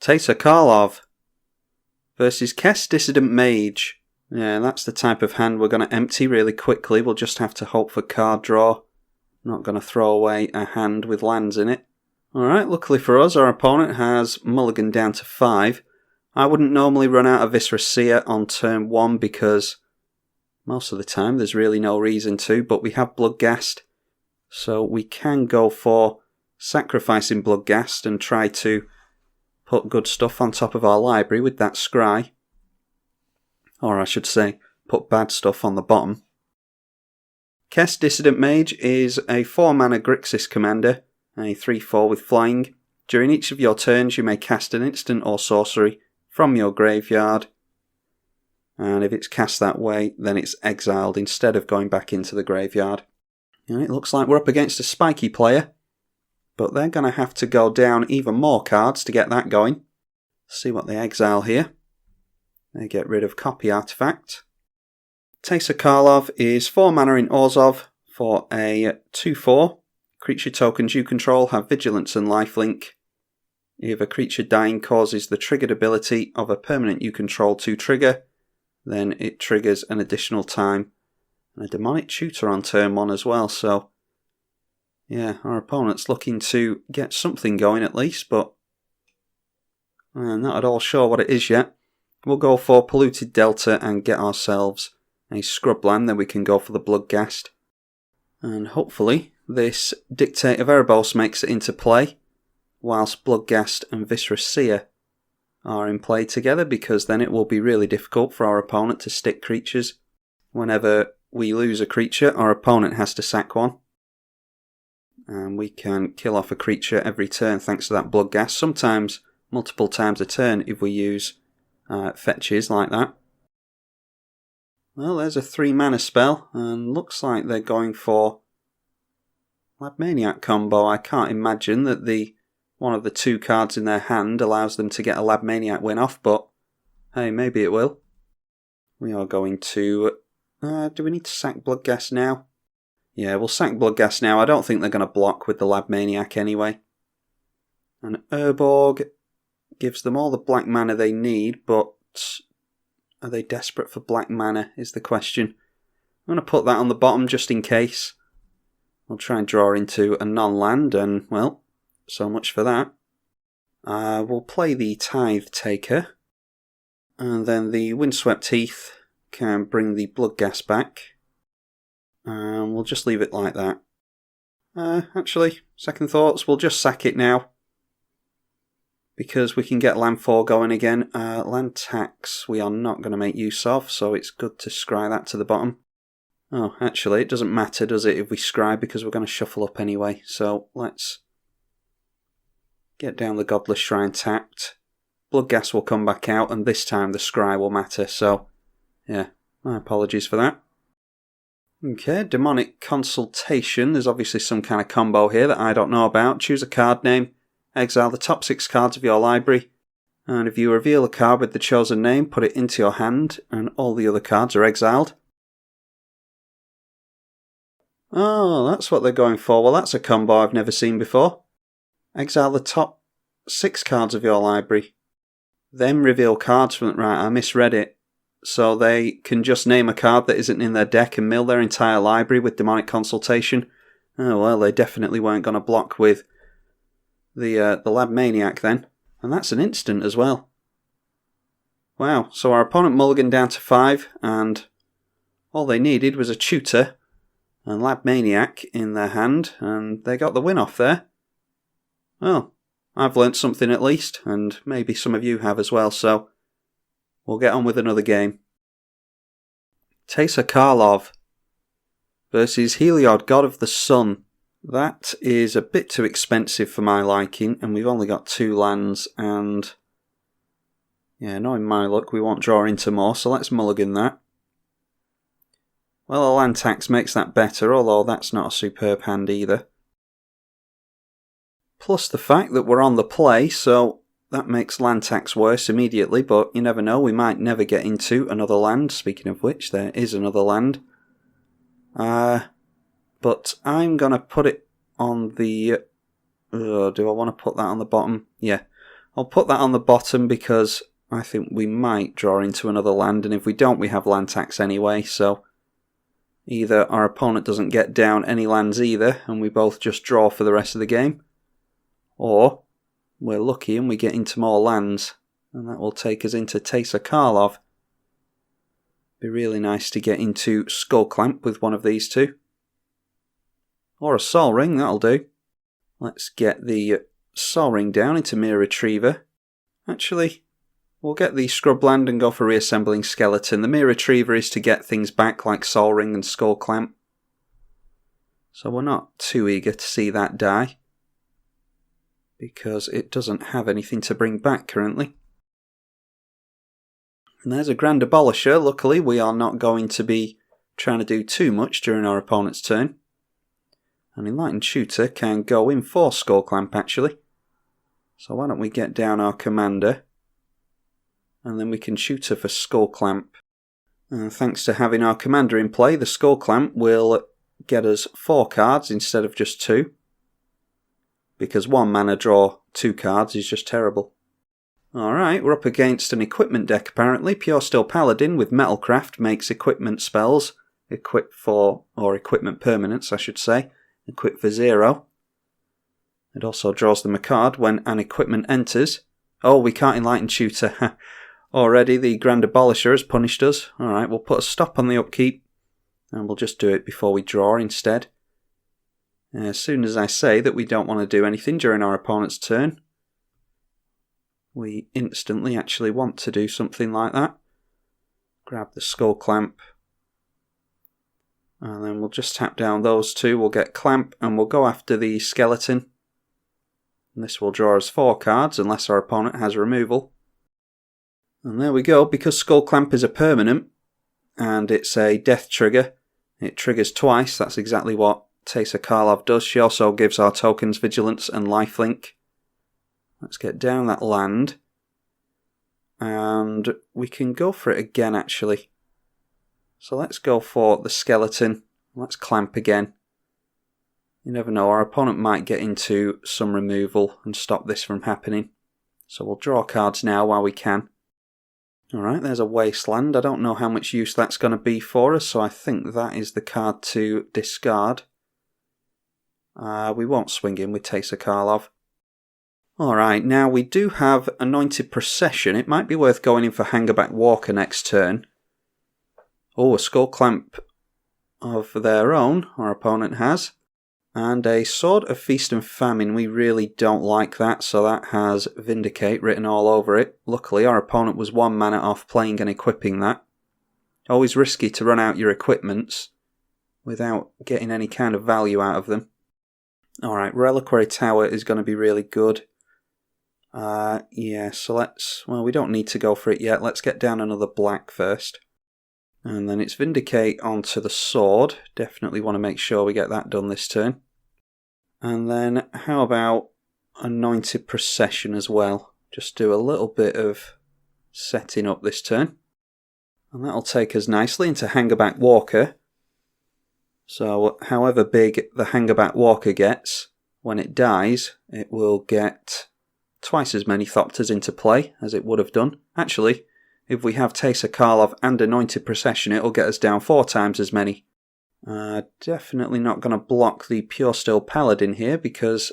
Teysa Karlov versus Kess Dissident Mage. Yeah, that's the type of hand we're going to empty really quickly. We'll just have to hope for card draw. Not going to throw away a hand with lands in it. Alright, luckily for us, our opponent has mulligan down to 5. I wouldn't normally run out of Viscera Seer on turn 1 because most of the time there's really no reason to, but we have Bloodghast, so we can go for sacrificing Bloodghast and try to put good stuff on top of our library with that scry. Or I should say, put bad stuff on the bottom. Kess Dissident Mage is a 4-mana Grixis commander, a 3/4 with flying. During each of your turns you may cast an instant or sorcery from your graveyard, and if it's cast that way then it's exiled instead of going back into the graveyard. And it looks like we're up against a spiky player, but they're going to have to go down even more cards to get that going. See what they exile here. They get rid of Copy Artifact. Teysa Karlov is 4 mana in Orzhov for a 2/4. Creature tokens you control have Vigilance and Lifelink. If a creature dying causes the triggered ability of a permanent you control to trigger, then it triggers an additional time. And a Demonic Tutor on turn 1 as well, so yeah, our opponent's looking to get something going at least, but I'm not at all sure what it is yet. We'll go for Polluted Delta and get ourselves a scrub land, then we can go for the Bloodghast. And hopefully this Dictate of Erebos makes it into play, whilst Bloodghast and Viscera Seer are in play together, because then it will be really difficult for our opponent to stick creatures. Whenever we lose a creature, our opponent has to sack one. And we can kill off a creature every turn thanks to that Bloodghast, sometimes multiple times a turn if we use fetches like that. Well, there's a 3-mana spell, and looks like they're going for Lab Maniac combo. I can't imagine that one of the 2 cards in their hand allows them to get a Lab Maniac win off, but hey, maybe it will. We are going to... do we need to sack Bloodghast now? Yeah, we'll sack Bloodghast now. I don't think they're going to block with the Lab Maniac anyway. And Urborg gives them all the black mana they need, but are they desperate for black mana is the question. I'm going to put that on the bottom just in case. We'll try and draw into a non-land, and well, so much for that. We'll play the Tithe Taker, and then the Windswept Heath can bring the Bloodghast back. And we'll just leave it like that. Actually, second thoughts, we'll just sack it now, because we can get land 4 going again. Land tax we are not going to make use of, so it's good to scry that to the bottom. Oh, actually, it doesn't matter, does it, if we scry, because we're going to shuffle up anyway. So let's get down the Godless Shrine tapped. Bloodghast will come back out, and this time the scry will matter. So, yeah, my apologies for that. Okay, Demonic Consultation. There's obviously some kind of combo here that I don't know about. Choose a card name. Exile the top 6 cards of your library, and if you reveal a card with the chosen name, put it into your hand, and all the other cards are exiled. Oh, that's what they're going for. Well, that's a combo I've never seen before. Exile the top 6 cards of your library, then reveal cards from it. Right, I misread it. So they can just name a card that isn't in their deck and mill their entire library with Demonic Consultation. Oh, well, they definitely weren't going to block with the Lab Maniac then, and that's an instant as well. Wow, so our opponent mulliganed down to 5, and all they needed was a Tutor and Lab Maniac in their hand, and they got the win off there. Well, I've learnt something at least, and maybe some of you have as well, so we'll get on with another game. Teysa Karlov versus Heliod, God of the Sun. That is a bit too expensive for my liking, and we've only got 2 lands, and yeah, knowing my luck, we won't draw into more, so let's mulligan that. Well, a land tax makes that better, although that's not a superb hand either. Plus the fact that we're on the play, so that makes land tax worse immediately, but you never know, we might never get into another land. Speaking of which, there is another land. But I'm going to put it on the... do I want to put that on the bottom? Yeah. I'll put that on the bottom because I think we might draw into another land, and if we don't, we have land tax anyway, so either our opponent doesn't get down any lands either, and we both just draw for the rest of the game, or we're lucky and we get into more lands, and that will take us into Teysa Karlov. Be really nice to get into Skull Clamp with one of these two. Or a Soul Ring, that'll do. Let's get the Soul Ring down into Mirror Retriever. Actually, we'll get the Scrubland and go for Reassembling Skeleton. The Mirror Retriever is to get things back like Soul Ring and Skull Clamp. So we're not too eager to see that die, because it doesn't have anything to bring back currently. And there's a Grand Abolisher. Luckily, we are not going to be trying to do too much during our opponent's turn. An Enlightened Shooter can go in for Skull Clamp, actually. So why don't we get down our commander, and then we can shoot her for Skull Clamp. And thanks to having our commander in play, the Skull Clamp will get us 4 cards instead of just 2. Because 1 mana draw 2 cards is just terrible. Alright, we're up against an equipment deck apparently. Pure Steel Paladin with Metalcraft makes equipment spells. Equip for, or equipment permanents I should say. Equip for 0. It also draws them a card when an equipment enters. Oh, we can't Enlighten Shooter. Already the Grand Abolisher has punished us. Alright, we'll put a stop on the upkeep, and we'll just do it before we draw instead. As soon as I say that we don't want to do anything during our opponent's turn, we instantly actually want to do something like that. Grab the Skull Clamp, and then we'll just tap down those 2. We'll get Clamp, and we'll go after the Skeleton. And this will draw us 4 cards unless our opponent has removal. And there we go. Because Skull Clamp is a permanent and it's a death trigger, it triggers twice. That's exactly what Teysa Karlov does. She also gives our tokens Vigilance and Lifelink. Let's get down that land, and we can go for it again actually. So let's go for the Skeleton. Let's Clamp again. You never know, our opponent might get into some removal and stop this from happening. So we'll draw cards now while we can. Alright, there's a Wasteland. I don't know how much use that's going to be for us, so I think that is the card to discard. We won't swing in with Teysa Karlov. Alright, now we do have Anointed Procession. It might be worth going in for Hangerback Walker next turn. Oh, a Skull Clamp of their own, our opponent has. And a Sword of Feast and Famine. We really don't like that, so that has Vindicate written all over it. Luckily, our opponent was 1 mana off playing and equipping that. Always risky to run out your equipments without getting any kind of value out of them. Alright, Reliquary Tower is going to be really good. Yeah, so well, we don't need to go for it yet. Let's get down another black first. And then it's Vindicate onto the sword. Definitely want to make sure we get that done this turn. And then how about Anointed Procession as well? Just do a little bit of setting up this turn. And that'll take us nicely into Hangerback Walker. So however big the Hangerback Walker gets, when it dies, it will get twice as many Thopters into play as it would have done. Actually, if we have Teysa Karlov and Anointed Procession, it'll get us down 4 times as many. Definitely not going to block the Pure Steel Paladin here because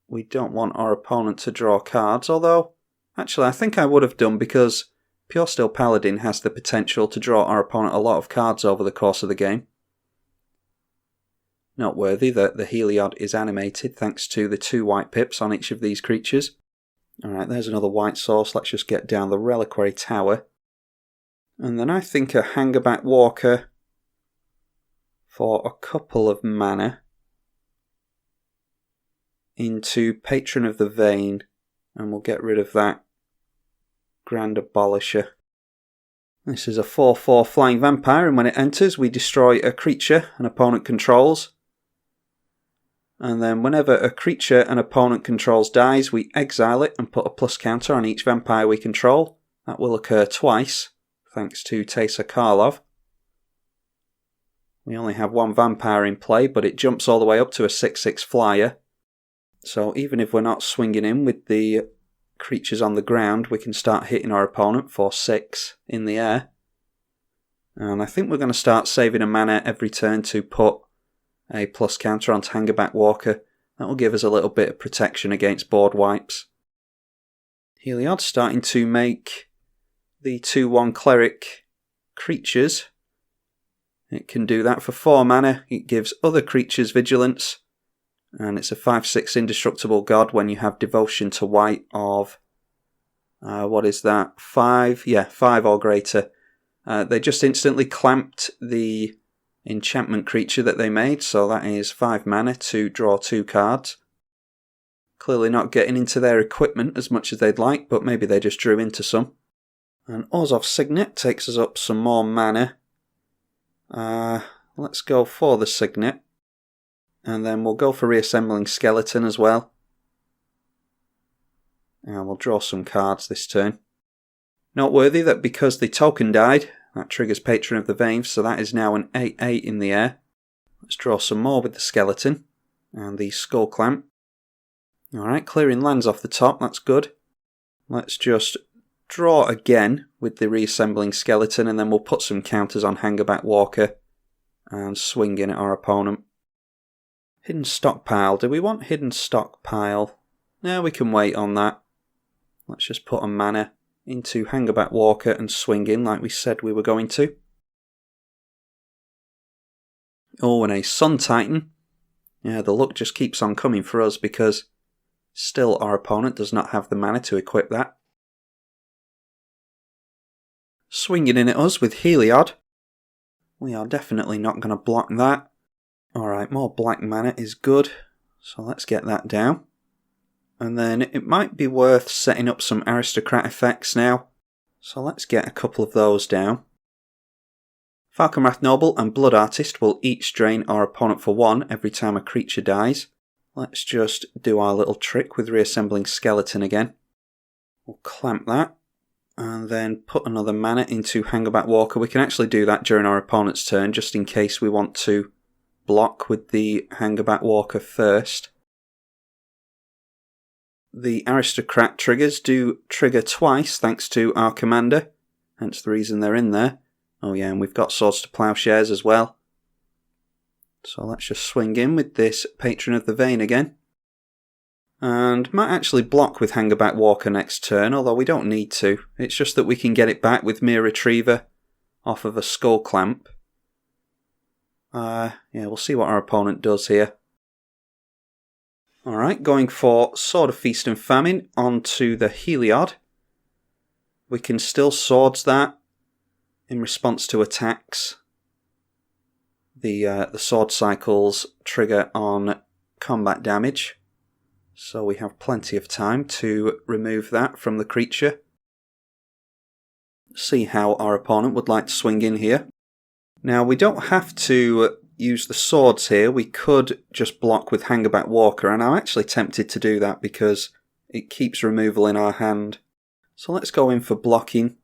we don't want our opponent to draw cards. Although, actually, I think I would have done because Pure Steel Paladin has the potential to draw our opponent a lot of cards over the course of the game. Noteworthy that the Heliod is animated thanks to the 2 white pips on each of these creatures. Alright, there's another white source. Let's just get down the Reliquary Tower. And then I think a Hangerback Walker for a couple of mana into Patron of the Vein, and we'll get rid of that Grand Abolisher. This is a 4/4 Flying Vampire, and when it enters we destroy a creature an opponent controls. And then whenever a creature an opponent controls dies, we exile it and put a plus counter on each vampire we control. That will occur twice, thanks to Teysa Karlov. We only have 1 vampire in play, but it jumps all the way up to a 6/6 flyer. So even if we're not swinging in with the creatures on the ground, we can start hitting our opponent for 6 in the air. And I think we're going to start saving a mana every turn to put a plus counter onto Hangerback Walker. That will give us a little bit of protection against board wipes. Heliod starting to make the 2/1 cleric creatures. It can do that for 4 mana. It gives other creatures vigilance. And it's a 5/6 indestructible god when you have devotion to white of, what is that, 5? Yeah, 5 or greater. They just instantly clamped the enchantment creature that they made, so that is 5 mana to draw 2 cards. Clearly not getting into their equipment as much as they'd like, but maybe they just drew into some. And Orzhov Signet takes us up some more mana. Let's go for the Signet. And then we'll go for Reassembling Skeleton as well. And we'll draw some cards this turn. Noteworthy that because the token died, that triggers Patron of the Vein, so that is now an 8/8 in the air. Let's draw some more with the Skeleton and the Skull Clamp. Alright, clearing lands off the top, that's good. Let's just draw again with the Reassembling Skeleton, and then we'll put some counters on Hangerback Walker and swing in at our opponent. Hidden Stockpile. Do we want Hidden Stockpile? No, we can wait on that. Let's just put a mana into Hangerback Walker and swing in like we said we were going to. Oh, and a Sun Titan. Yeah, the luck just keeps on coming for us because still our opponent does not have the mana to equip that. Swinging in at us with Heliod. We are definitely not going to block that. Alright, more black mana is good, so let's get that down. And then it might be worth setting up some aristocrat effects now, so let's get a couple of those down. Falconwrath Noble and Blood Artist will each drain our opponent for 1 every time a creature dies. Let's just do our little trick with Reassembling Skeleton again. We'll clamp that, and then put another mana into Hangerback Walker. We can actually do that during our opponent's turn, just in case we want to block with the Hangerback Walker first. The Aristocrat triggers do trigger twice thanks to our commander, hence the reason they're in there. Oh yeah, and we've got Swords to Plowshares as well. So let's just swing in with this Patron of the Vein again. And might actually block with Hangerback Walker next turn, although we don't need to. It's just that we can get it back with Mere Retriever off of a Skull Clamp. Yeah, we'll see what our opponent does here. Alright, going for Sword of Feast and Famine onto the Heliod. We can still Swords that in response to attacks. The Sword Cycles trigger on combat damage, so we have plenty of time to remove that from the creature. See how our opponent would like to swing in here. Now, we don't have to use the swords here. We could just block with Hangerback Walker, and I'm actually tempted to do that because it keeps removal in our hand. So let's go in for blocking.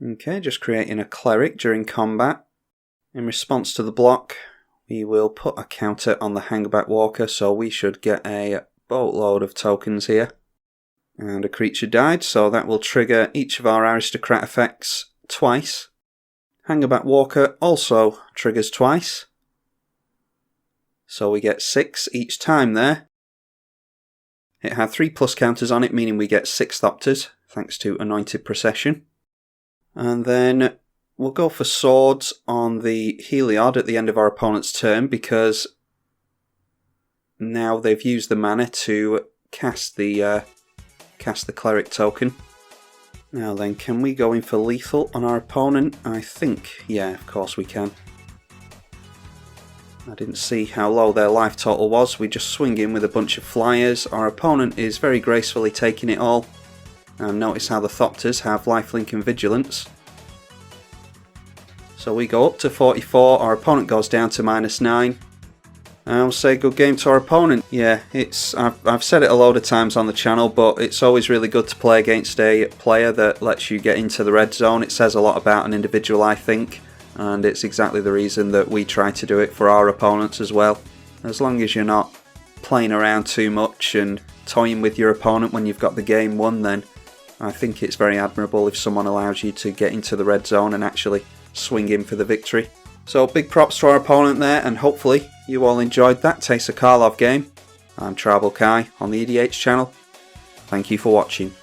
Okay, just creating a cleric during combat. In response to the block, we will put a counter on the Hangerback Walker, so we should get a boatload of tokens here. And a creature died, so that will trigger each of our Aristocrat effects twice. Hangerback Walker also triggers twice, so we get 6 each time there. It had 3+ counters on it, meaning we get 6 Thopters, thanks to Anointed Procession. And then we'll go for Swords on the Heliod at the end of our opponent's turn, because now they've used the mana to cast the Cleric token. Now then, can we go in for lethal on our opponent? I think, yeah, of course we can. I didn't see how low their life total was. We just swing in with a bunch of flyers. Our opponent is very gracefully taking it all. And notice how the Thopters have lifelink and vigilance. So we go up to 44, our opponent goes down to -9. I'll say good game to our opponent. Yeah, I've said it a load of times on the channel, but it's always really good to play against a player that lets you get into the red zone. It says a lot about an individual, I think, and it's exactly the reason that we try to do it for our opponents as well. As long as you're not playing around too much and toying with your opponent when you've got the game won, then I think it's very admirable if someone allows you to get into the red zone and actually swing in for the victory. So big props to our opponent there, and hopefully you all enjoyed that Teysa Karlov game. I'm tribalkai on the EDH channel. Thank you for watching.